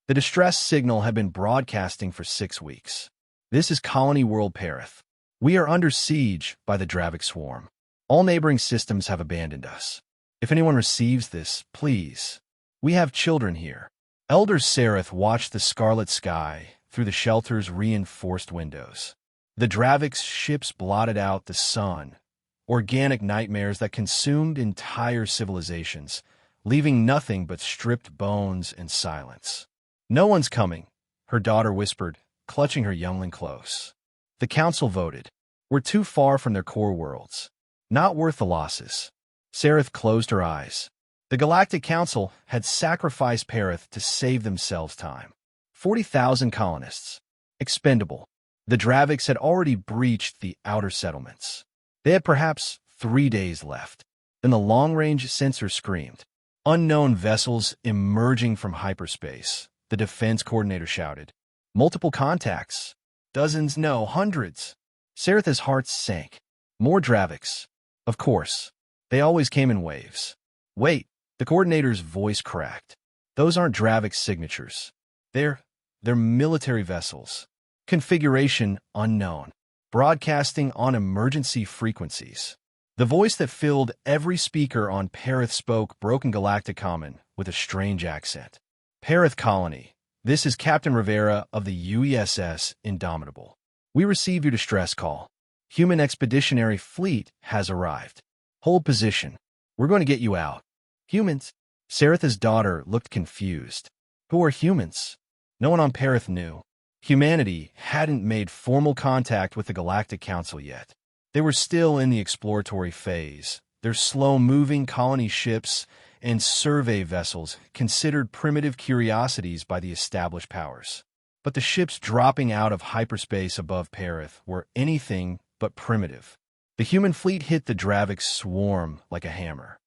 The distress signal had been broadcasting for 6 weeks. This is Colony World Perith. We are under siege by the Dravik swarm. All neighboring systems have abandoned us. If anyone receives this, please. We have children here. Elder Sereth watched the scarlet sky through the shelter's reinforced windows. The Dravik's ships blotted out the sun, organic nightmares that consumed entire civilizations, leaving nothing but stripped bones and silence. No one's coming, her daughter whispered, clutching her youngling close. The council voted. We're too far from their core worlds. Not worth the losses. Sereth closed her eyes. The Galactic Council had sacrificed Perith to save themselves time. 40,000 colonists. Expendable. The Draviks had already breached the outer settlements. They had perhaps 3 days left. Then the long-range sensor screamed. Unknown vessels emerging from hyperspace, the defense coordinator shouted. Multiple contacts. Dozens, no, hundreds. Sereth's heart sank. More Draviks. Of course. They always came in waves. Wait, the coordinator's voice cracked. Those aren't Dravik signatures. They're military vessels. Configuration unknown. Broadcasting on emergency frequencies. The voice that filled every speaker on Perith spoke broken Galactic Common with a strange accent. Perith Colony, this is Captain Rivera of the UESS Indomitable. We receive your distress call. Human Expeditionary Fleet has arrived. Hold position. We're going to get you out. Humans? Sereth's daughter looked confused. Who are humans? No one on Perith knew. Humanity hadn't made formal contact with the Galactic Council yet. They were still in the exploratory phase, their slow-moving colony ships and survey vessels considered primitive curiosities by the established powers. But the ships dropping out of hyperspace above Perith were anything but primitive. The human fleet hit the Dravik swarm like a hammer.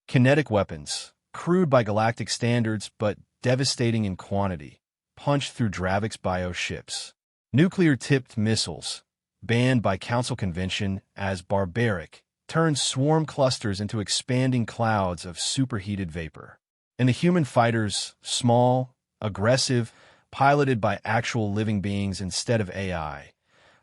Kinetic weapons, crude by galactic standards but devastating in quantity, punched through Dravik's bio ships. Nuclear-tipped missiles, banned by Council convention as barbaric, turned swarm clusters into expanding clouds of superheated vapor. And the human fighters, small, aggressive, piloted by actual living beings instead of AI,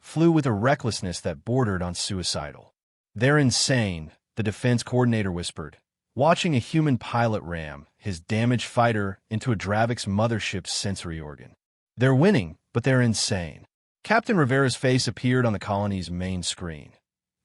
flew with a recklessness that bordered on suicidal. They're insane, the defense coordinator whispered, watching a human pilot ram his damaged fighter into a Dravik's mothership's sensory organ. They're winning, but they're insane. Captain Rivera's face appeared on the colony's main screen.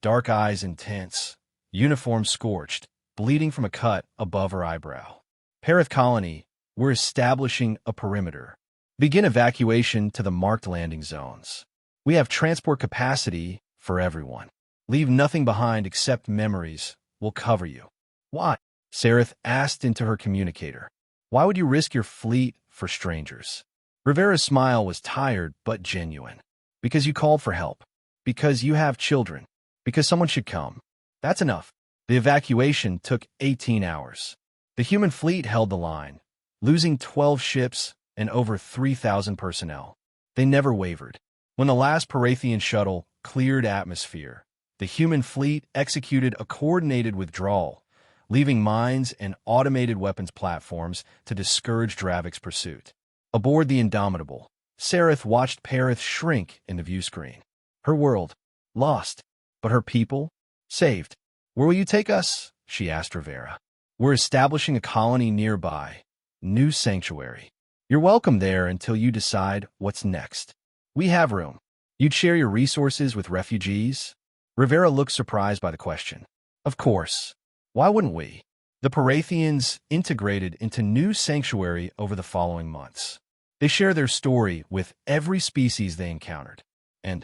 Dark eyes intense, uniform scorched, bleeding from a cut above her eyebrow. Perith Colony, we're establishing a perimeter. Begin evacuation to the marked landing zones. We have transport capacity for everyone. Leave nothing behind except memories. We'll cover you. Why? Sereth asked into her communicator. Why would you risk your fleet for strangers? Rivera's smile was tired but genuine. Because you called for help. Because you have children. Because someone should come. That's enough. The evacuation took 18 hours. The human fleet held the line, losing 12 ships and over 3,000 personnel. They never wavered. When the last Perathian shuttle cleared atmosphere, the human fleet executed a coordinated withdrawal, leaving mines and automated weapons platforms to discourage Dravik's pursuit. Aboard the Indomitable, Sereth watched Perith shrink in the viewscreen. Her world, lost, but her people, saved. Where will you take us? She asked Rivera. We're establishing a colony nearby. New sanctuary. You're welcome there until you decide what's next. We have room. You'd share your resources with refugees? Rivera looked surprised by the question. Of course. Why wouldn't we? The Perathians integrated into new sanctuary over the following months. They share their story with every species they encountered. And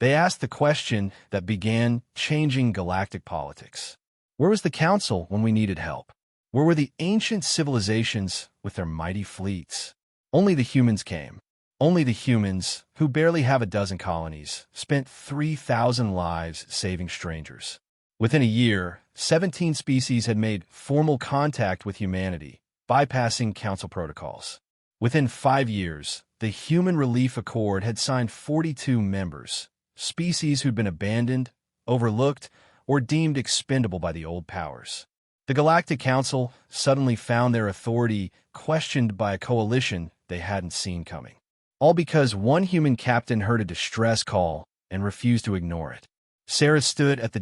they asked the question that began changing galactic politics. Where was the Council when we needed help? Where were the ancient civilizations with their mighty fleets? Only the humans came. Only the humans, who barely have a dozen colonies, spent 3,000 lives saving strangers. Within a year, 17 species had made formal contact with humanity, bypassing Council protocols. Within 5 years, the Human Relief Accord had signed 42 members, species who'd been abandoned, overlooked, or deemed expendable by the old powers. The Galactic Council suddenly found their authority questioned by a coalition they hadn't seen coming. All because one human captain heard a distress call and refused to ignore it. Sarah stood at the